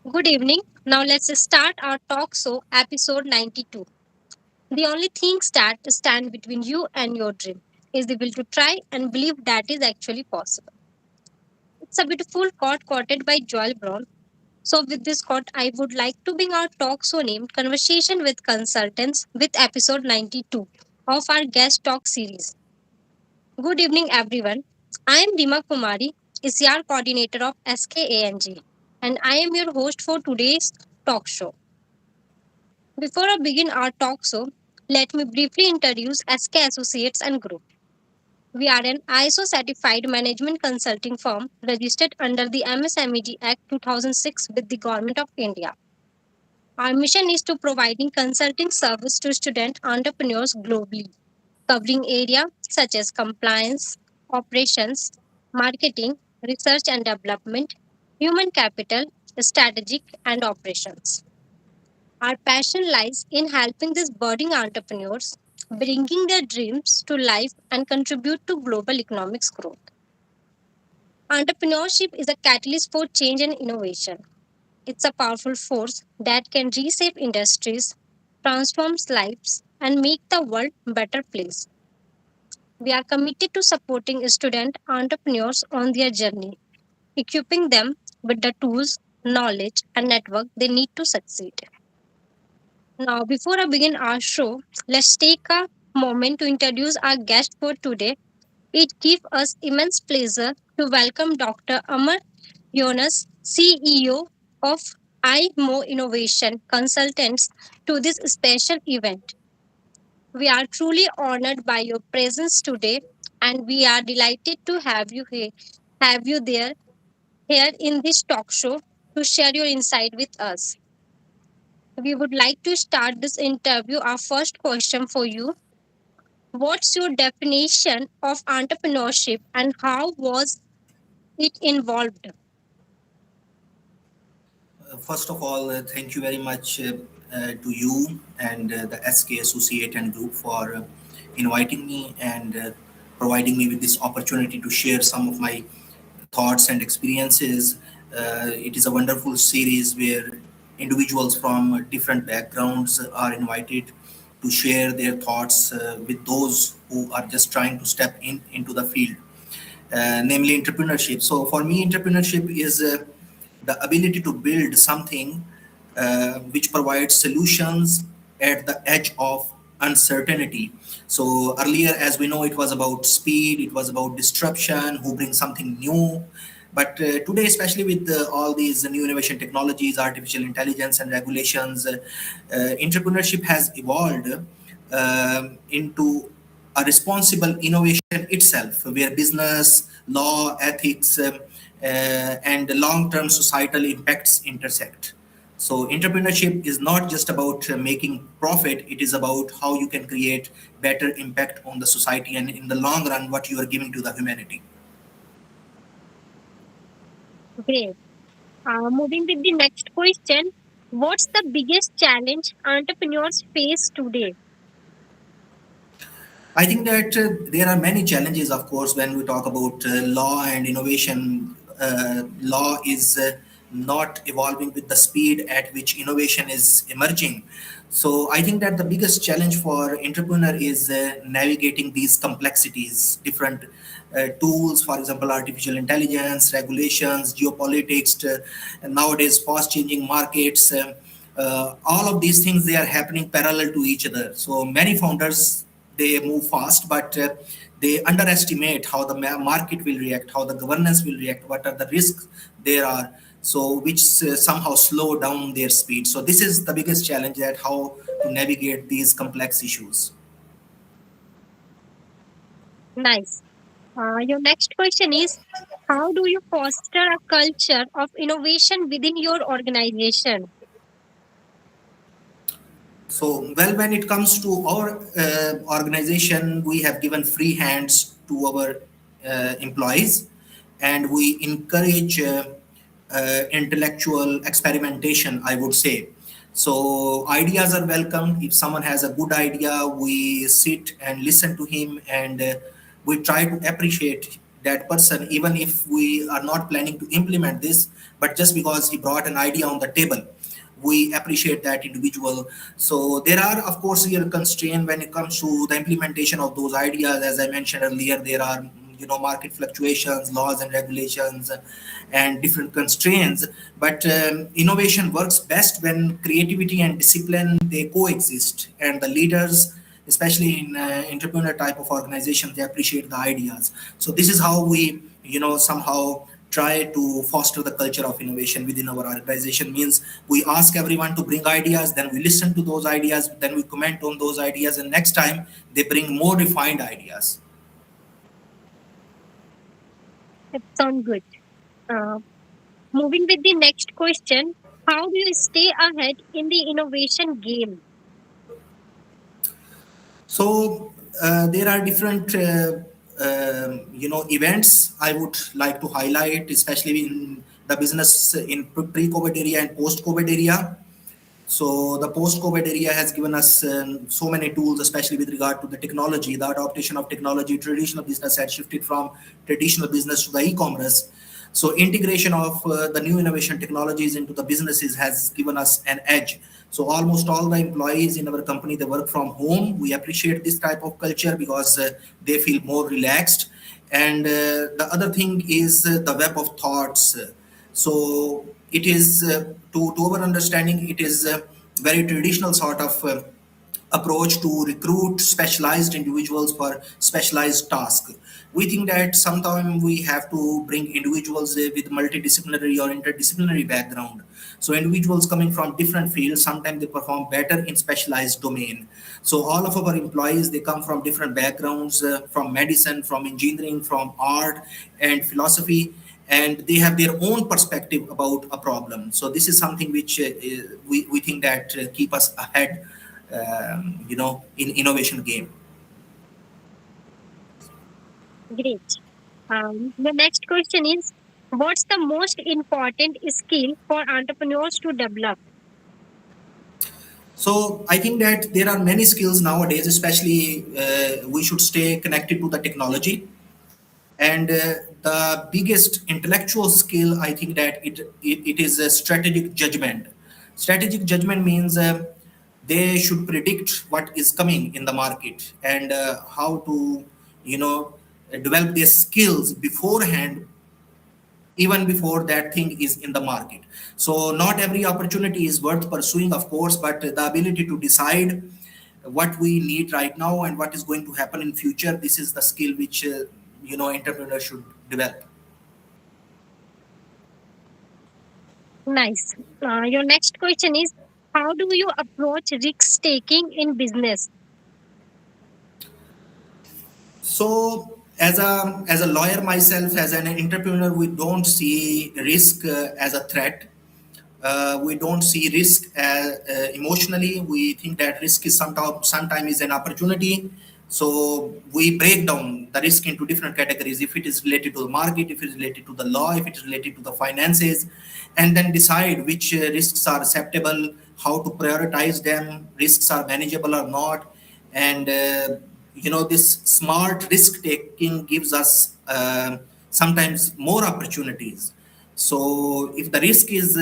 Good evening. Now let's start our talk show, episode 92. The only things that stand between you and your dream is the will to try and believe that is actually possible. It's a beautiful quote quoted by Joel Brown. So, with this quote, I would like to bring our talk show named Conversation with Consultants with episode 92 of our guest talk series. Good evening, everyone. I am Dima Kumari, ICR coordinator of SKANG, and I am your host for today's talk show. Before I begin our talk show, let me briefly introduce SK Associates and Group. We are an ISO certified management consulting firm registered under the MSMED Act 2006 with the Government of India. Our mission is to providing consulting service to student entrepreneurs globally, covering areas such as compliance, operations, marketing, research and development, human capital, strategic and operations. Our passion lies in helping these budding entrepreneurs bringing their dreams to life and contribute to global economics growth. Entrepreneurship is a catalyst for change and innovation. It's a powerful force that can reshape industries, transform lives, and make the world a better place. We are committed to supporting student entrepreneurs on their journey, equipping them with the tools, knowledge, and network they need to succeed. Now, before I begin our show, let's take a moment to introduce our guest for today. It gives us immense pleasure to welcome Dr. Ammar Younas, CEO of iMo Innovation Consultants, to this special event. We are truly honored by your presence today, and we are delighted to have you there here in this talk show to share your insight with us. We would like to start this interview. Our first question for you: what's your definition of entrepreneurship and how was it involved? First of all, thank you very much to you and the SK Associate and Group for inviting me and providing me with this opportunity to share some of my thoughts and experiences. It is a wonderful series where individuals from different backgrounds are invited to share their thoughts with those who are just trying to step into the field, namely entrepreneurship. So for me, entrepreneurship is the ability to build something which provides solutions at the edge of uncertainty. So earlier, as we know, it was about speed, it was about disruption, who brings something new. But today, especially with all these new innovation technologies, artificial intelligence, and regulations, entrepreneurship has evolved into a responsible innovation itself, where business, law, ethics, and long-term societal impacts intersect. So entrepreneurship is not just about making profit, it is about how you can create better impact on the society and in the long run what you are giving to the humanity. Great. Moving with the next question: what's the biggest challenge entrepreneurs face today? I think that there are many challenges, of course, when we talk about law and innovation. Law is not evolving with the speed at which innovation is emerging. So I think that the biggest challenge for entrepreneur is navigating these complexities, different tools, for example, artificial intelligence, regulations, geopolitics, and nowadays fast-changing markets. All of these things they are happening parallel to each other. So many founders they move fast, but they underestimate how the market will react, how the governance will react, what are the risks there are, so which somehow slow down their speed. So this is the biggest challenge, that how to navigate these complex issues. Nice. Your next question is: how do you foster a culture of innovation within your organization? So, well, when it comes to our organization, we have given free hands to our employees, and we encourage intellectual experimentation, I would say. So, ideas are welcome. If someone has a good idea, we sit and listen to him, and we try to appreciate that person, even if we are not planning to implement this, but just because he brought an idea on the table, we appreciate that individual. So there are, of course, real constraints when it comes to the implementation of those ideas. As I mentioned earlier, there are, market fluctuations, laws and regulations, and different constraints. But innovation works best when creativity and discipline, they coexist, and the leaders, especially in entrepreneur type of organizations, they appreciate the ideas. So this is how we, somehow try to foster the culture of innovation within our organization. Means we ask everyone to bring ideas, then we listen to those ideas, then we comment on those ideas, and next time they bring more refined ideas. That sounds good. Uh, Moving with the next question, how do you stay ahead in the innovation game? So there are different, events I would like to highlight, especially in the business in pre-COVID area and post-COVID area. So the post-COVID area has given us so many tools, especially with regard to the technology, the adaptation of technology. Traditional business had shifted from traditional business to the e-commerce. So integration of the new innovation technologies into the businesses has given us an edge. So almost all the employees in our company, they work from home. We appreciate this type of culture because they feel more relaxed. And the other thing is the web of thoughts. So it is, to our understanding, it is a very traditional sort of approach to recruit specialized individuals for specialized tasks. We think that sometimes we have to bring individuals with multidisciplinary or interdisciplinary background. So individuals coming from different fields, sometimes they perform better in specialized domain. So all of our employees, they come from different backgrounds, from medicine, from engineering, from art and philosophy, and they have their own perspective about a problem. So this is something which we think that keep us ahead, in innovation game. Great. The next question is, what's the most important skill for entrepreneurs to develop? So I think that there are many skills nowadays, especially we should stay connected to the technology. And the biggest intellectual skill, I think that it is a strategic judgment. Strategic judgment means they should predict what is coming in the market, and how to, you know, develop their skills beforehand, even before that thing is in the market. So not every opportunity is worth pursuing, of course, but the ability to decide what we need right now and what is going to happen in future, this is the skill which entrepreneurs should develop. Nice. Your next question is, how do you approach risk taking in business? So as a lawyer myself, as an entrepreneur, we don't see risk as a threat. We don't see risk emotionally. We think that risk is sometimes is an opportunity. So we break down the risk into different categories. If it is related to the market, if it is related to the law, if it is related to the finances, and then decide which risks are acceptable, how to prioritize them, risks are manageable or not, and this smart risk taking gives us sometimes more opportunities. So if the risk is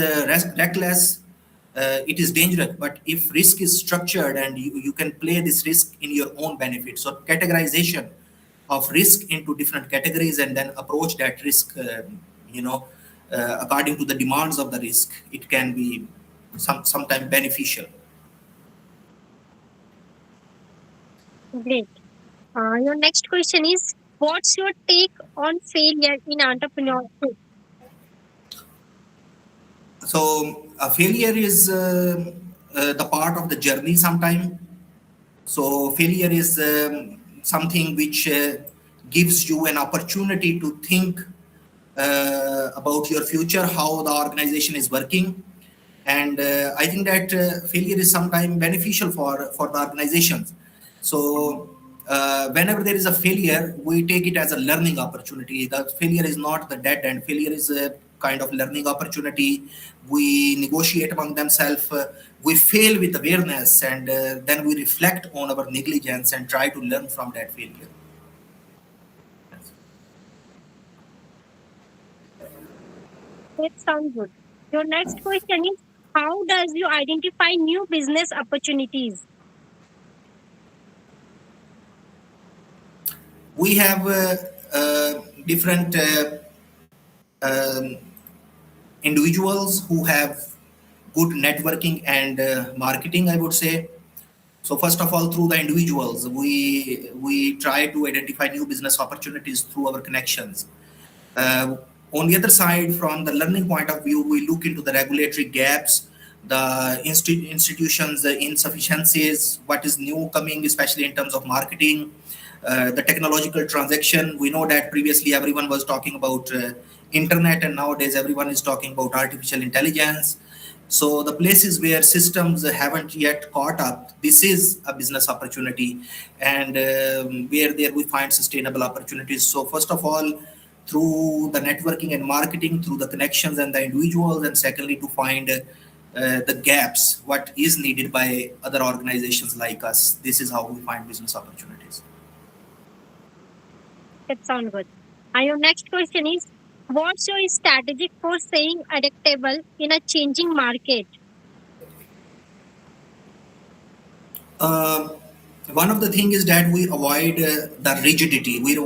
reckless, it is dangerous. But if risk is structured and you can play this risk in your own benefit, so categorization of risk into different categories and then approach that risk, according to the demands of the risk, it can be sometimes beneficial. Great. Your next question is, what's your take on failure in entrepreneurship? So a failure is the part of the journey sometime. So failure is something which gives you an opportunity to think about your future, how the organization is working, and I think that failure is sometimes beneficial for the organizations. So whenever there is a failure, we take it as a learning opportunity. The failure is not the dead end. Failure is a kind of learning opportunity. We negotiate among themselves. We fail with awareness, and then we reflect on our negligence and try to learn from that failure. That sounds good. Your next question is, how does you identify new business opportunities? We have different um, individuals who have good networking and marketing, I would say. So first of all, through the individuals, we try to identify new business opportunities through our connections. Uh, on the other side, from the learning point of view, we look into the regulatory gaps, the institutions, the insufficiencies, what is new coming, especially in terms of marketing, the technological transaction. We know that previously everyone was talking about internet, and nowadays everyone is talking about artificial intelligence. So the places where systems haven't yet caught up, this is a business opportunity, and where there we find sustainable opportunities. So first of all, through the networking and marketing, through the connections and the individuals, and secondly to find the gaps, what is needed by other organizations like us. This is how we find business opportunities. That sounds good. And your next question is, what's your strategy for staying adaptable in a changing market? Uh, One of the things is that we avoid the rigidity. We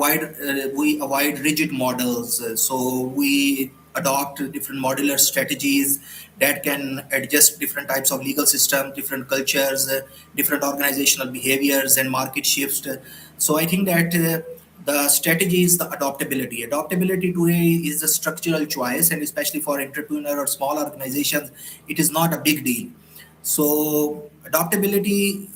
avoid rigid models. So we adopt different modular strategies that can adjust different types of legal systems, different cultures, different organizational behaviors, and market shifts. So I think that the strategy is the adaptability. Adaptability today is a structural choice, and especially for entrepreneur or small organizations, it is not a big deal. So adaptability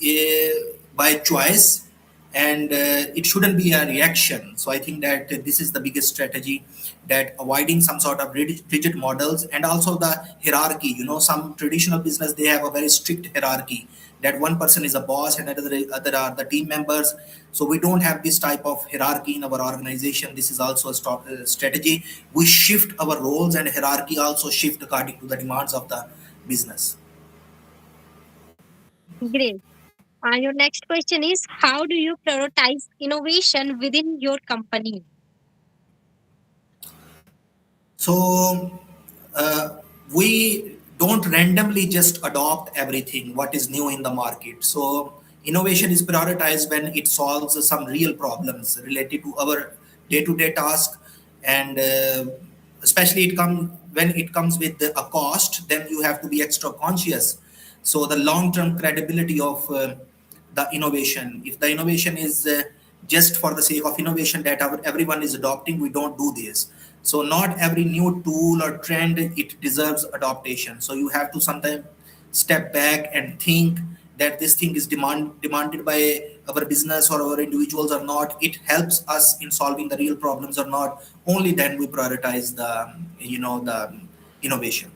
by choice, and it shouldn't be a reaction. So I think that this is the biggest strategy, that avoiding some sort of rigid models, and also the hierarchy. You know, some traditional business, they have a very strict hierarchy, that one person is a boss and other are the team members. So we don't have this type of hierarchy in our organization. This is also a strategy. We shift our roles, and hierarchy also shift according to the demands of the business. Great. And your next question is, how do you prioritize innovation within your company? So we don't randomly just adopt everything what is new in the market. So innovation is prioritized when it solves some real problems related to our day-to-day task, and especially when it comes with a cost, then you have to be extra conscious. So the long-term credibility of the innovation. If the innovation is just for the sake of innovation that everyone is adopting, we don't do this. So not every new tool or trend it deserves adaptation. So you have to sometimes step back and think that this thing is demanded by our business or our individuals or not. It helps us in solving the real problems or not. Only then we prioritize the the innovation.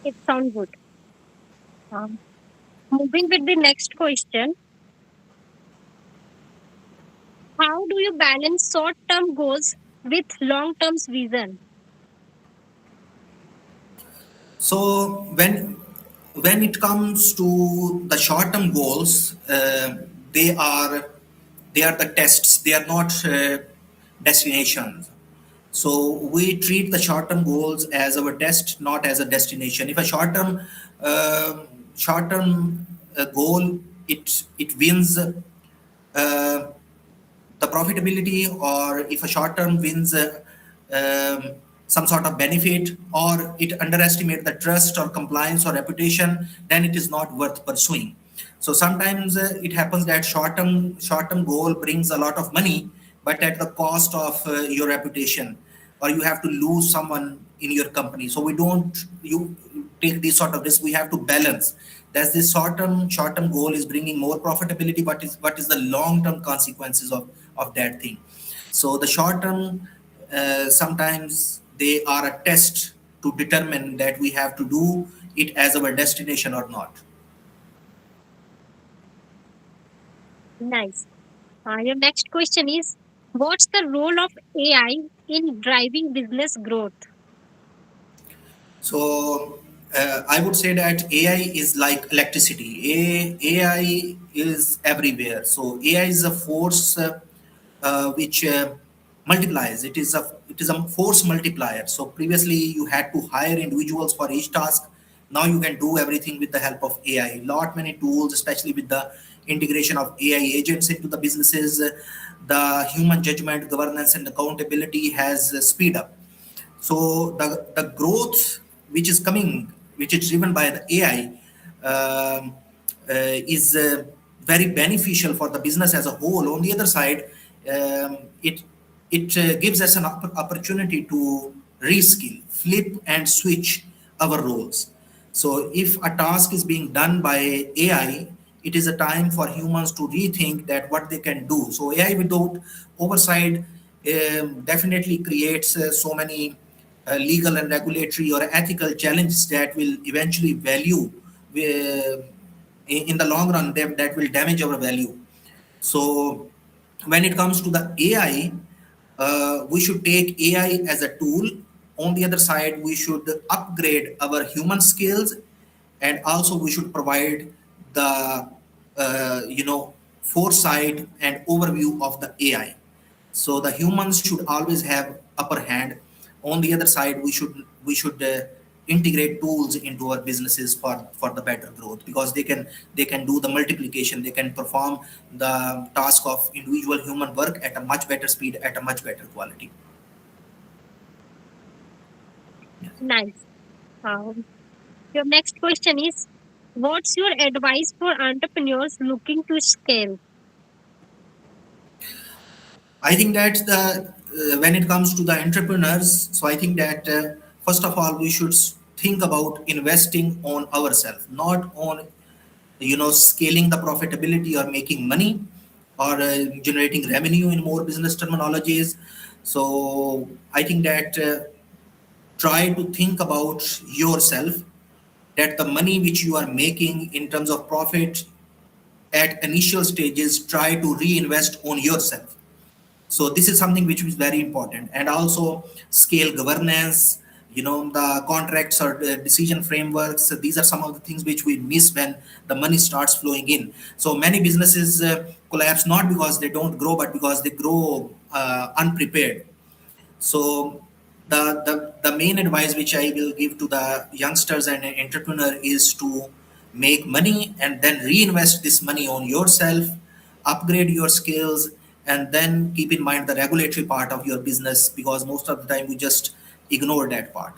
It sounds good. Um, Moving with the next question, how do you balance short-term goals with long-term vision? So when it comes to the short term goals, they are they are the tests. They are not destinations. So we treat the short term goals as our test, not as a destination. If a short term goal, it wins the profitability, or if a short term wins some sort of benefit, or it underestimates the trust or compliance or reputation, then it is not worth pursuing. So sometimes it happens that short term goal brings a lot of money, but at the cost of your reputation, or you have to lose someone in your company. So we don't you take these sort of risks. We have to balance. That's this short term goal is bringing more profitability, but is what is the long term consequences of that thing. So the short term, sometimes they are a test to determine that we have to do it as our destination or not. Nice. Your next question is, what's the role of AI in driving business growth? So I would say that AI is like electricity. AI is everywhere. So AI is a force. which multiplies. It is a force multiplier. So previously you had to hire individuals for each task. Now you can do everything with the help of AI. Lot many tools, especially with the integration of AI agents into the businesses. The human judgment, governance, and accountability has speed up. So the growth which is coming, which is driven by the AI, is very beneficial for the business as a whole. On the other side, it gives us an opportunity to reskill, flip, and switch our roles. So if a task is being done by AI, it is a time for humans to rethink that what they can do. So AI without oversight definitely creates so many legal and regulatory or ethical challenges that will eventually value uh, in the long run, that will damage our value. So when it comes to the AI, we should take AI as a tool. On the other side, we should upgrade our human skills, and also we should provide the foresight and overview of the AI. So the humans should always have upper hand. On the other side, we should integrate tools into our businesses for the better growth, because they can do the multiplication. They can perform the task of individual human work at a much better speed, at a much better quality. Yes. Nice. Um, your next question is, what's your advice for entrepreneurs looking to scale? I think that the when it comes to the entrepreneurs, so I think that first of all we should think about investing on ourselves, not on scaling the profitability or making money, or generating revenue in more business terminologies. So I think that try to think about yourself, that the money which you are making in terms of profit at initial stages, try to reinvest on yourself. So this is something which is very important. And also scale governance, the contracts or the decision frameworks. So these are some of the things which we miss when the money starts flowing in. So many businesses collapse not because they don't grow, but because they grow unprepared. So the main advice which I will give to the youngsters and entrepreneur is to make money and then reinvest this money on yourself, upgrade your skills, and then keep in mind the regulatory part of your business, because most of the time we just ignore that part.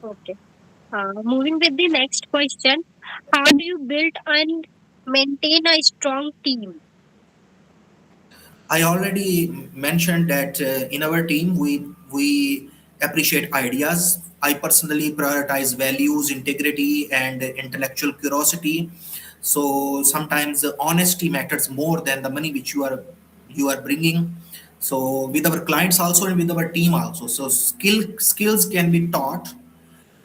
Okay. Moving with the next question, how do you build and maintain a strong team? I already mentioned that in our team we appreciate ideas. I personally prioritize values, integrity, and intellectual curiosity. So sometimes the honesty matters more than the money which you are bringing. So with our clients also and with our team also. So skills can be taught.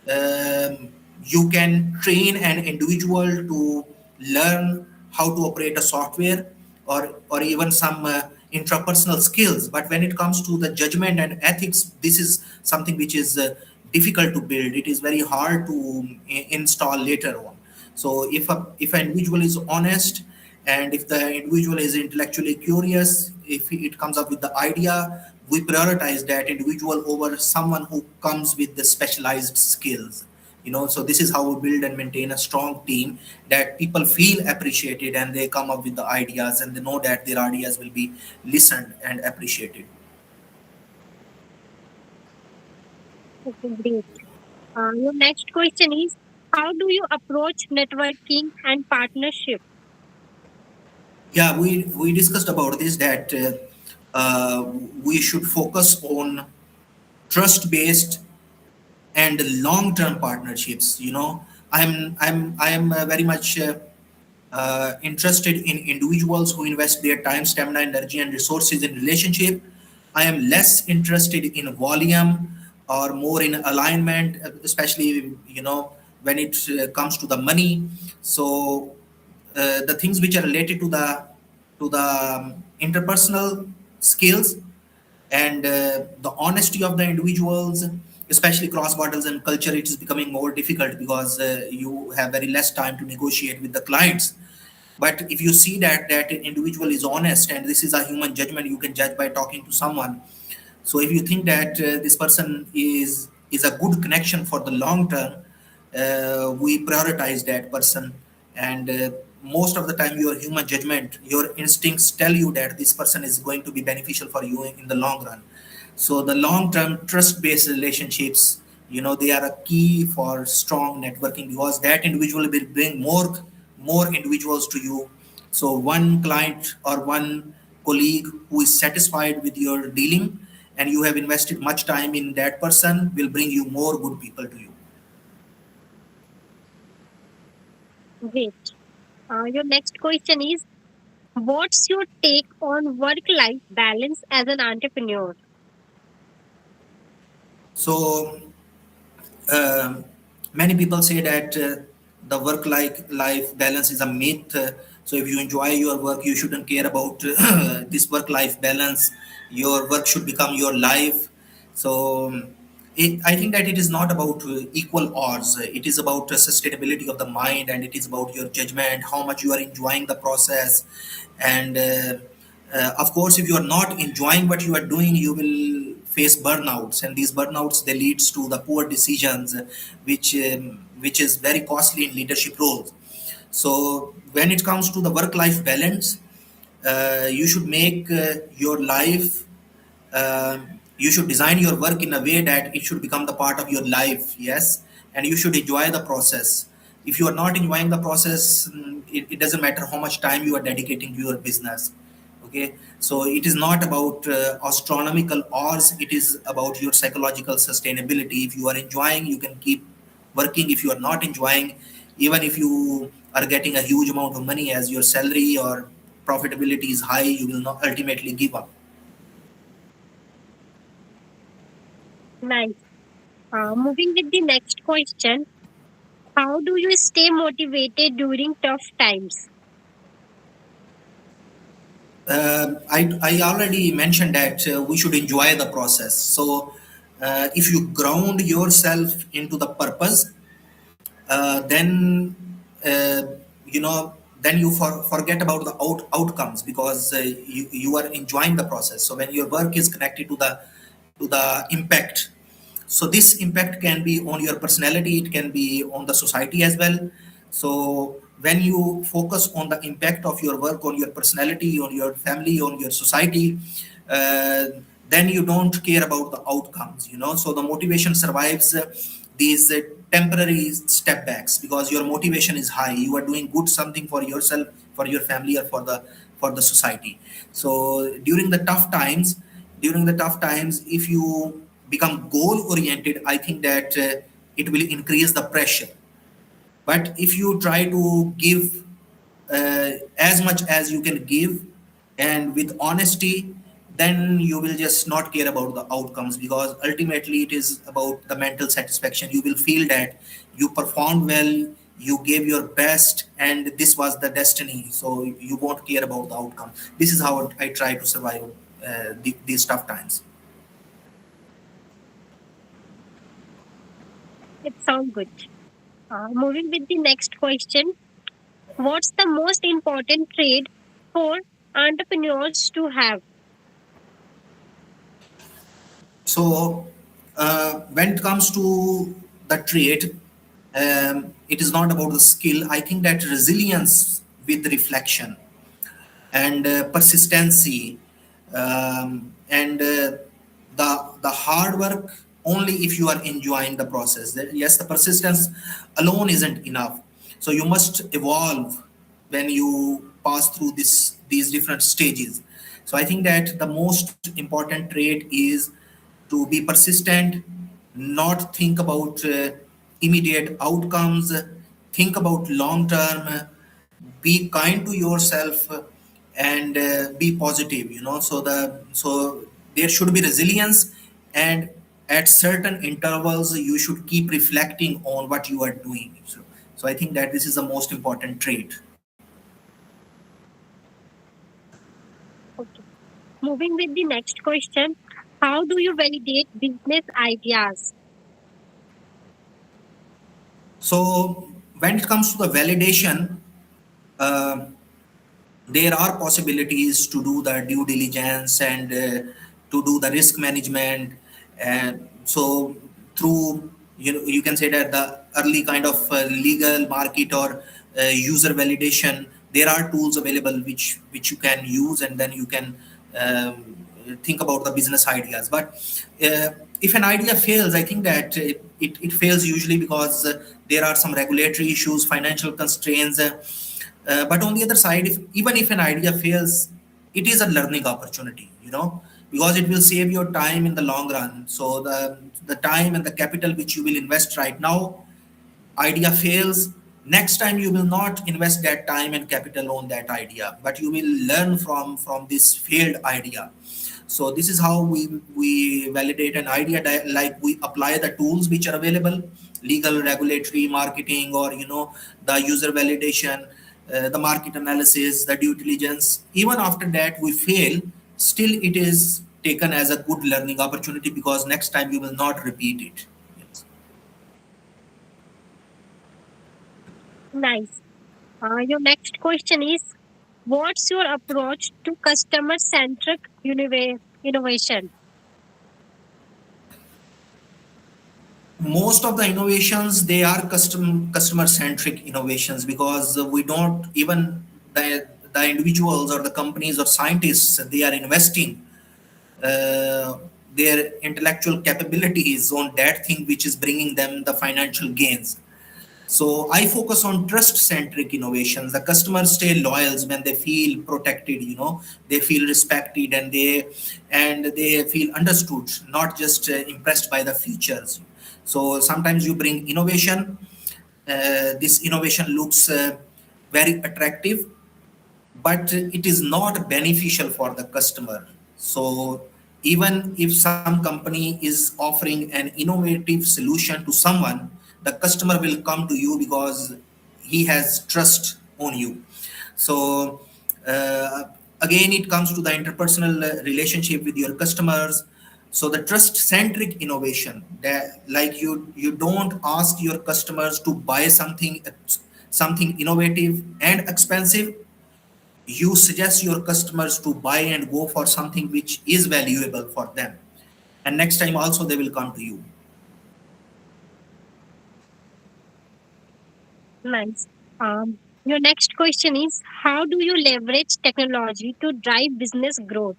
You can train an individual to learn how to operate a software, or even some intrapersonal skills. But when it comes to the judgment and ethics, this is something which is difficult to build. It is very hard to install later on. So if an individual is honest, and if the individual is intellectually curious, if it comes up with the idea, we prioritize that individual over someone who comes with the specialized skills. So this is how we build and maintain a strong team, that people feel appreciated and they come up with the ideas and they know that their ideas will be listened and appreciated. Okay, great. Your next question is, how do you approach networking and partnership? Yeah, we discussed about this, that we should focus on trust based and long-term partnerships. I am very much interested in individuals who invest their time, stamina, energy, and resources in relationship. I am less interested in volume or more in alignment, especially when it comes to the money. So the things which are related to the interpersonal skills and the honesty of the individuals, especially cross borders and culture, it is becoming more difficult because you have very less time to negotiate with the clients. But if you see that that individual is honest, and this is a human judgment, you can judge by talking to someone. So if you think that this person is a good connection for the long term, we prioritize that person. And most of the time, your human judgment, your instincts tell you that this person is going to be beneficial for you in the long run. So the long term trust based relationships, they are a key for strong networking, because that individual will bring more individuals to you. So one client or one colleague who is satisfied with your dealing, and you have invested much time in that person, will bring you more good people to you. Great. Your next question is, what's your take on work life balance as an entrepreneur? So um, many people say that the work life balance is a myth. So if you enjoy your work, you shouldn't care about this work life balance. Your work should become your life. So I think that it is not about equal odds. It is about sustainability of the mind, and it is about your judgment, how much you are enjoying the process. And of course, if you are not enjoying what you are doing, you will face burnouts, and these burnouts, they leads to the poor decisions, which is very costly in leadership roles. So when it comes to the work life balance, you should make your life, you should design your work in a way that it should become the part of your life. Yes, and you should enjoy the process. If you are not enjoying the process, it doesn't matter how much time you are dedicating to your business. Okay, so it is not about astronomical odds, it is about your psychological sustainability. If you are enjoying, you can keep working. If you are not enjoying, even if you are getting a huge amount of money as your salary or profitability is high, you will not ultimately give up. Nice. Moving with the next question, how do you stay motivated during tough times? I already mentioned that we should enjoy the process. So, if you ground yourself into the purpose, then uh, you know then you forget about the outcomes, because you are enjoying the process. So when your work is connected to the impact, so this impact can be on your personality, it can be on the society as well. So when you focus on the impact of your work on your personality, on your family, on your society, uh, then you don't care about the outcomes. So the motivation survives these temporary step backs, because your motivation is high, you are doing good something for yourself, for your family, or for the society. So during the tough times, if you become goal oriented, I think that it will increase the pressure. But if you try to give as much as you can give, and with honesty, then you will just not care about the outcomes, because ultimately it is about the mental satisfaction. You will feel that you performed well, you gave your best, and this was the destiny. So you won't care about the outcome. This is how I try to survive these tough times. It sounds good. Moving with the next question, what's the most important trait for entrepreneurs to have? So, when it comes to the trade, it is not about the skill. I think that resilience with reflection, and persistency, and the hard work, only if you are enjoying the process. Yes, the persistence alone isn't enough. So you must evolve when you pass through these different stages. So I think that the most important trait is to be persistent, not think about immediate outcomes, think about long term, be kind to yourself, and be positive. So there should be resilience, and at certain intervals you should keep reflecting on what you are doing. So I think that this is the most important trait. Okay. Moving with the next question, how do you validate business ideas? So when it comes to the validation, there are possibilities to do the due diligence and to do the risk management. And so through, you can say that the early kind of legal market or user validation, there are tools available which you can use, and then you can think about the business ideas. But if an idea fails, I think that it fails usually because there are some regulatory issues, financial constraints. But on the other side, even if an idea fails, it is a learning opportunity, because it will save your time in the long run. So the time and the capital which you will invest right now, idea fails, next time you will not invest that time and capital on that idea, but you will learn from this failed idea. So this is how we validate an idea, like we apply the tools which are available, legal, regulatory, marketing, or the user validation, the market analysis, the due diligence. Even after that we fail, still it is taken as a good learning opportunity, because next time you will not repeat it. Yes. Nice. Your next question is, what's your approach to customer centric innovation? Most of the innovations, they are customer centric innovations, because we don't even, the individuals or the companies or scientists, they are investing uh, their intellectual capabilities on that thing which is bringing them the financial gains. So I focus on trust centric innovations. The customers stay loyal when they feel protected, they feel respected, and they feel understood, not just impressed by the features. So sometimes you bring innovation. This innovation looks very attractive, but it is not beneficial for the customer. So even if some company is offering an innovative solution to someone, the customer will come to you because he has trust on you. So uh, again, it comes to the interpersonal relationship with your customers. So the trust centric innovation, that like you don't ask your customers to buy something innovative and expensive. You suggest your customers to buy and go for something which is valuable for them, and next time also they will come to you. Nice. Your next question is, how do you leverage technology to drive business growth?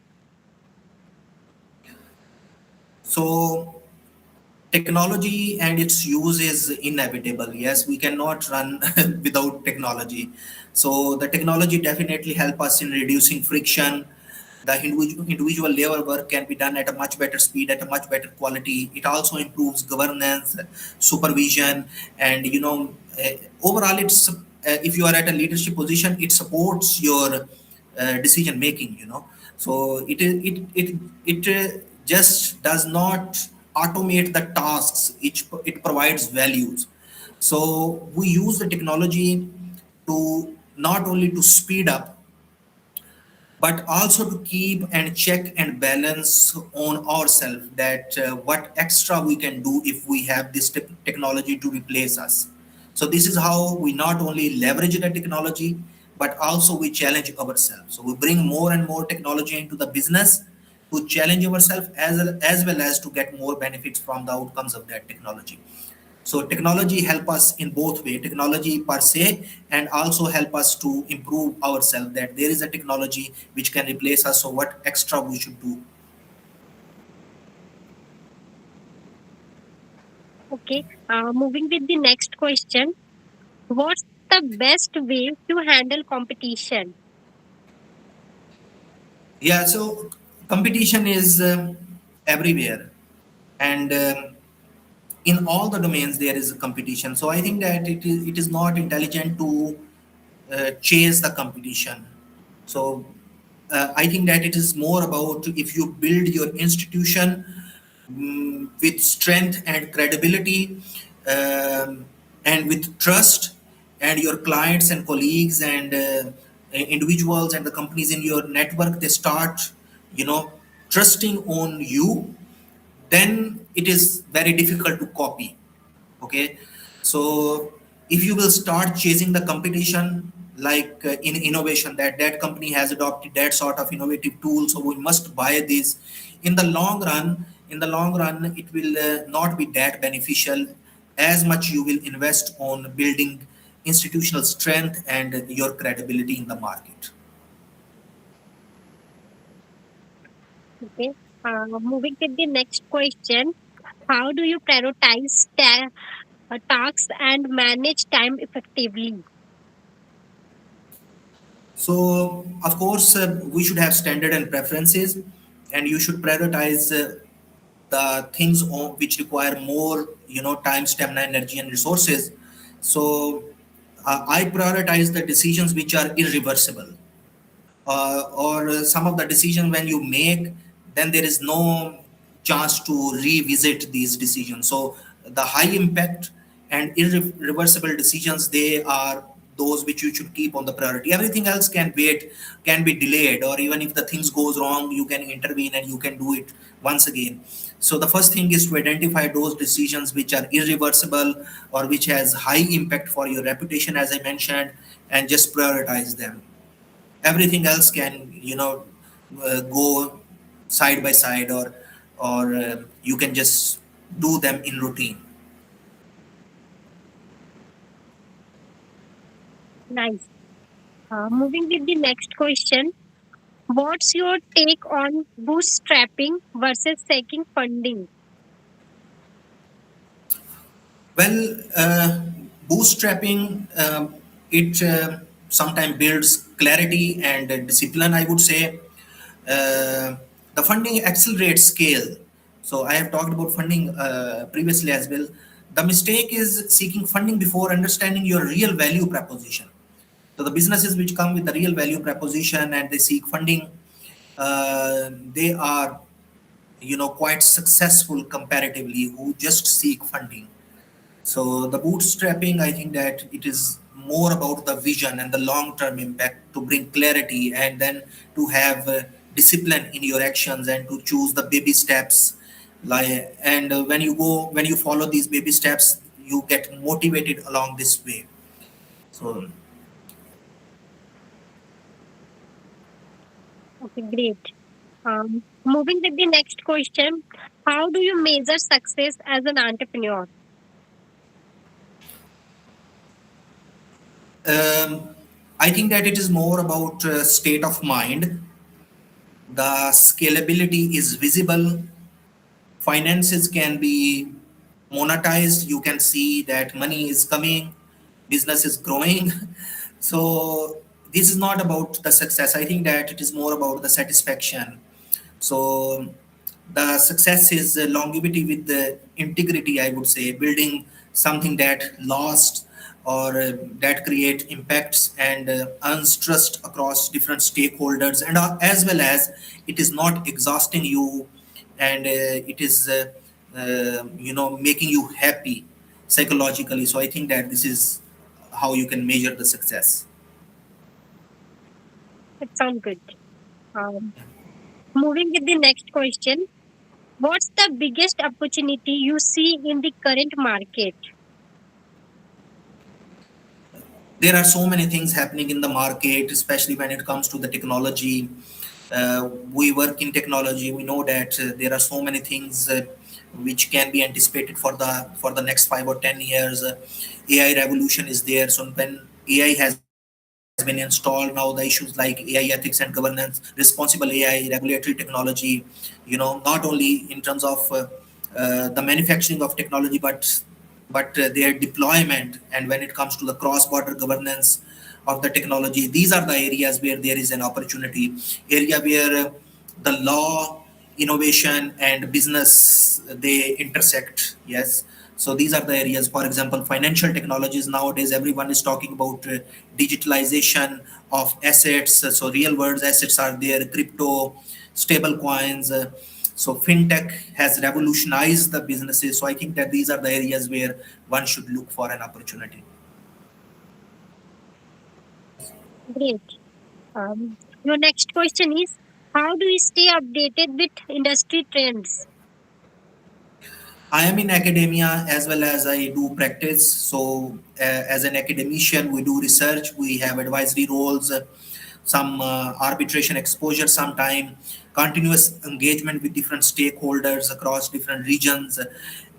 So technology and its use is inevitable. Yes, we cannot run without technology. So the technology definitely help us in reducing friction. The individual level work can be done at a much better speed, at a much better quality. It also improves governance, supervision, and overall, if you are at a leadership position, it supports your decision making. So it just does not automate the tasks. It provides values. So we use the technology to not only to speed up, but also to keep and check and balance on ourselves, that what extra we can do if we have this technology to replace us. So this is how we not only leverage the technology, but also we challenge ourselves. So we bring more and more technology into the business to challenge ourselves, as well as to get more benefits from the outcomes of that technology. So technology help us in both way, technology per se, and also help us to improve ourselves, that there is a technology which can replace us. So what extra we should do? Okay. Moving with the next question, what's the best way to handle competition? Yeah, so competition is everywhere, and in all the domains there is a competition. So I think that it is not intelligent to chase the competition. So I think that it is more about, if you build your institution with strength and credibility, and with trust, and your clients and colleagues and individuals and the companies in your network, they start you know trusting on you, then it is very difficult to copy. Okay. So if you will start chasing the competition, like in innovation, that that company has adopted that sort of innovative tool, so we must buy this. In the long run, it will not be that beneficial as much you will invest on building institutional strength and your credibility in the market. Okay. Moving to the next question. How do you prioritize tasks and manage time effectively? So, of course, we should have standard and preferences, and you should prioritize the things which require more, time, stamina, energy, and resources. So, I prioritize the decisions which are irreversible, or some of the decisions when you make, then there is no chance to revisit these decisions. So the high impact and irreversible decisions, they are those which you should keep on the priority. Everything else can wait, can be delayed, or even if the things goes wrong, you can intervene and you can do it once again. So the first thing is to identify those decisions which are irreversible or which has high impact for your reputation, as I mentioned, and just prioritize them. Everything else can, go side by side, or you can just do them in routine. Nice. Moving with the next question. What's your take on bootstrapping versus seeking funding? Well, bootstrapping, it sometimes builds clarity and discipline, I would say. uh, the funding accelerates scale. So I have talked about funding previously as well. The mistake is seeking funding before understanding your real value proposition. So the businesses which come with the real value proposition and they seek funding, they are, quite successful comparatively who just seek funding. So the bootstrapping, I think that it is more about the vision and the long-term impact to bring clarity, and then to have discipline in your actions and to choose the baby steps. Like, and when you follow these baby steps, you get motivated along this way. So Okay, great. Moving with the next question. How do you measure success as an entrepreneur? um, I think that it is more about state of mind. The scalability is visible, finances can be monetized, you can see that money is coming, business is growing. So this is not about the success, I think that it is more about the satisfaction. So the success is longevity with the integrity, I would say, building something that lasts, or that create impacts and earns trust across different stakeholders, and as well as it is not exhausting you, and it is making you happy psychologically. So I think that this is how you can measure the success. It sounds good. Um, Moving with the next question. What's the biggest opportunity you see in the current market? There are so many things happening in the market, especially when it comes to the technology. We work in technology, we know that there are so many things which can be anticipated for the next 5 or 10 years. AI revolution is there. So when AI has been installed, now the issues like AI ethics and governance, responsible AI, regulatory technology, not only in terms of the manufacturing of technology, but their deployment, and when it comes to the cross-border governance of the technology, these are the areas where there is an opportunity, area where the law, innovation, and business, they intersect. Yes. So these are the areas. For example, financial technologies, nowadays everyone is talking about digitalization of assets. So real world assets are there, crypto, stable coins. So fintech has revolutionized the businesses. So I think that these are the areas where one should look for an opportunity. Great. Your next question is, how do you stay updated with industry trends? I am in academia as well as I do practice. So, as an academician, we do research, we have advisory roles, some arbitration exposure, sometime continuous engagement with different stakeholders across different regions.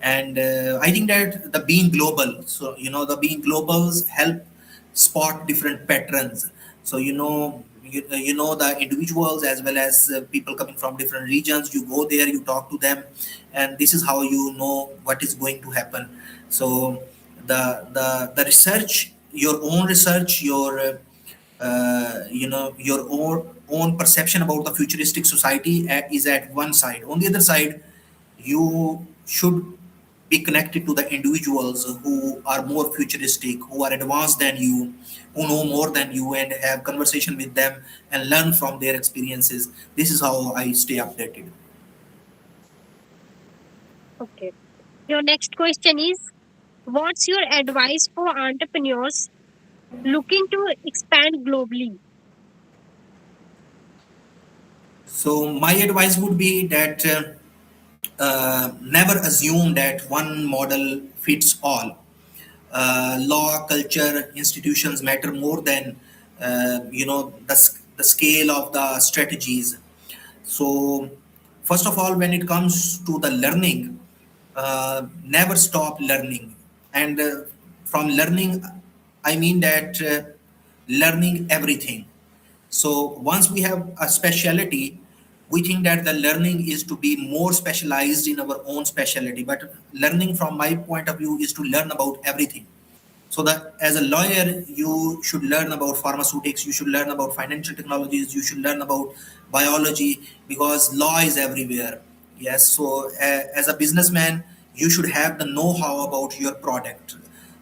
And I think that the being global, so, the being globals help spot different patterns. So, you know the individuals as well as people coming from different regions. You go there, you talk to them, and this is how you know what is going to happen. So the research, your own research, your own perception about the futuristic society is at one side. On the other side, you should be connected to the individuals who are more futuristic, who are advanced than you, who know more than you, and have conversation with them and learn from their experiences. This is how I stay updated. Okay. Your next question is, what's your advice for entrepreneurs looking to expand globally? So my advice would be that never assume that one model fits all. Law, culture, institutions matter more than the scale of the strategies. So, first of all, when it comes to the learning, never stop learning. And from learning, I mean that learning everything. So once we have a specialty, we think that the learning is to be more specialized in our own specialty. But learning, from my point of view, is to learn about everything. So that as a lawyer, you should learn about pharmaceutics, you should learn about financial technologies, you should learn about biology, because law is everywhere. Yes. So as a businessman, you should have the know-how about your product.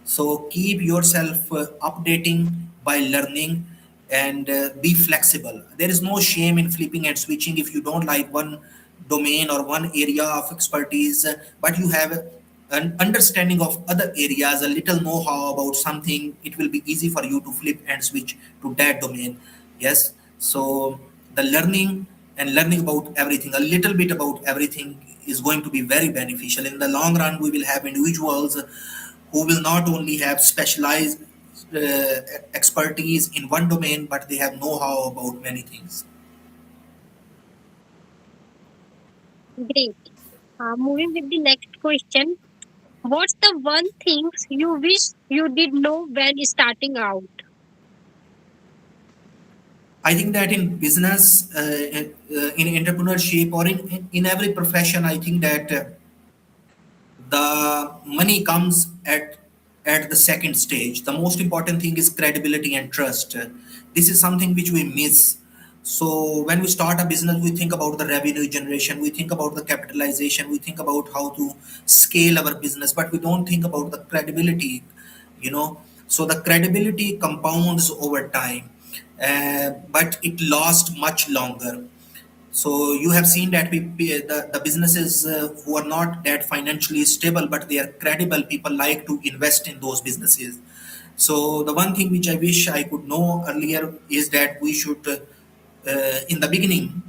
So keep yourself updating by learning, and be flexible. There is no shame in flipping and switching if you don't like one domain or one area of expertise, but you have an understanding of other areas, a little know-how about something. It will be easy for you to flip and switch to that domain. Yes. So the learning and learning about everything, a little bit about everything, is going to be very beneficial. In the long run, we will have individuals who will not only have specialized expertise in one domain, but they have know-how about many things. Great. Moving with the next question. What's the one thing you wish you did know when starting out? I think that in business, in entrepreneurship, or in every profession, I think that the money comes at the second stage. The most important thing is credibility and trust. This is something which we miss. So when we start a business, we think about the revenue generation, we think about the capitalization, we think about how to scale our business, but we don't think about the credibility. you know so the credibility compounds over time, but it lasts much longer. So you have seen that the businesses who are not that financially stable, but they are credible, people like to invest in those businesses. So the one thing which I wish I could know earlier is that we should, in the beginning,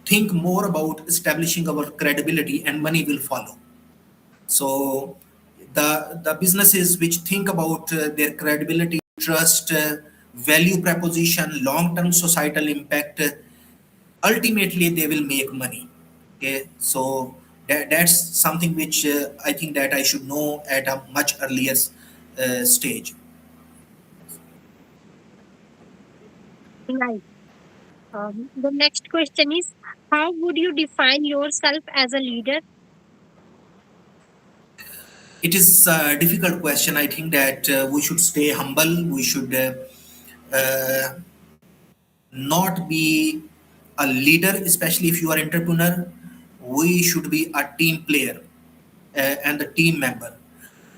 think more about establishing our credibility, and money will follow. So the businesses which think about their credibility, trust, value proposition, long term societal impact, ultimately they will make money. Okay. So that's something which I think that I should know at a much earlier stage. Right. The next question is, how would you define yourself as a leader? It is a difficult question. I think that we should stay humble, we should uh, not be a leader, especially if you are entrepreneur. We should be a team player, and the team member,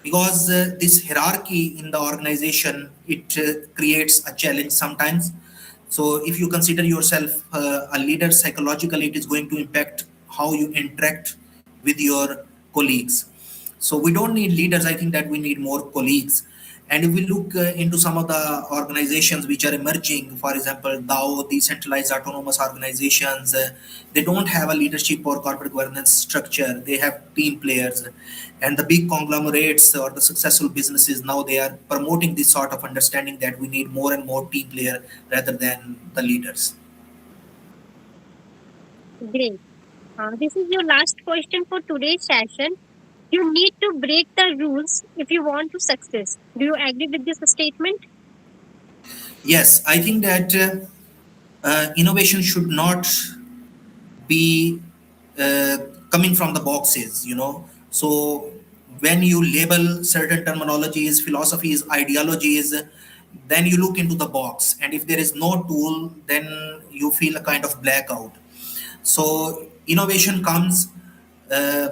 because this hierarchy in the organization, it creates a challenge sometimes. So if you consider yourself a leader, psychologically it is going to impact how you interact with your colleagues. So we don't need leaders, I think that we need more colleagues. And if we look into some of the organizations which are emerging, for example, DAO, decentralized autonomous organizations, they don't have a leadership or corporate governance structure. They have team players. And the big conglomerates or the successful businesses now they are promoting this sort of understanding that we need more and more team player rather than the leaders. Great. This is your last question for today's session. You need to break the rules if you want to success. Do you agree with this statement? Yes, I think that innovation should not be uh, coming from the boxes, you know. So when you label certain terminologies, philosophies, ideologies, then you look into the box, and if there is no tool, then you feel a kind of blackout. So innovation comes uh,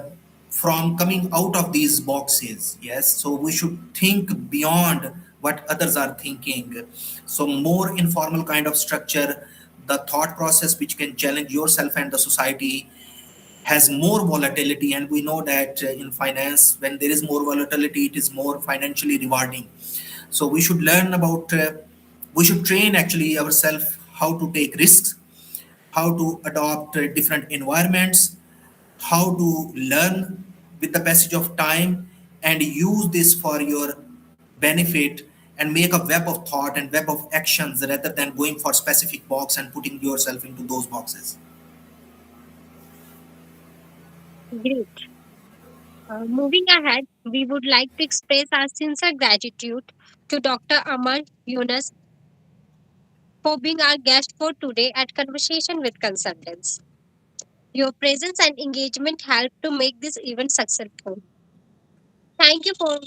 from coming out of these boxes. Yes, so we should think beyond what others are thinking. So more informal kind of structure, the thought process which can challenge yourself and the society has more volatility, and we know that in finance when there is more volatility it is more financially rewarding. So we should learn about we should train actually ourselves how to take risks, how to adopt different environments, how to learn with the passage of time and use this for your benefit, and make a web of thought and web of actions rather than going for specific box and putting yourself into those boxes. Great. Moving ahead, we would like to express our sincere gratitude to Dr. Ammar Younas for being our guest for today at Conversation with Consultants. Your presence and engagement helped to make this event successful. Thank you for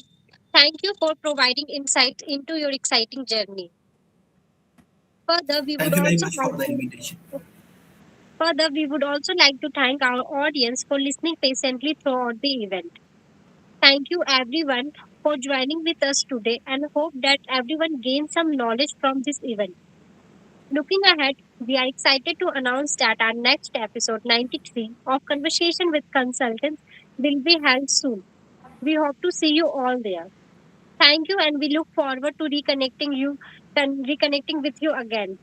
Thank you for providing insight into your exciting journey. Further, we would Thank you very also much like for the to invitation. Further, we would also like to thank our audience for listening patiently throughout the event. Thank you everyone for joining with us today and hope that everyone gains some knowledge from this event. Looking ahead, we are excited to announce that our next episode 93 of Conversation with Consultants will be held soon. We hope to see you all there. Thank you and we look forward to reconnecting with you again.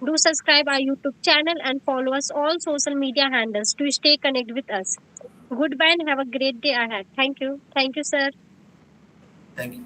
Do subscribe our YouTube channel and follow us all social media handles to stay connected with us. Goodbye and have a great day ahead. Thank you. Thank you, sir. Thank you.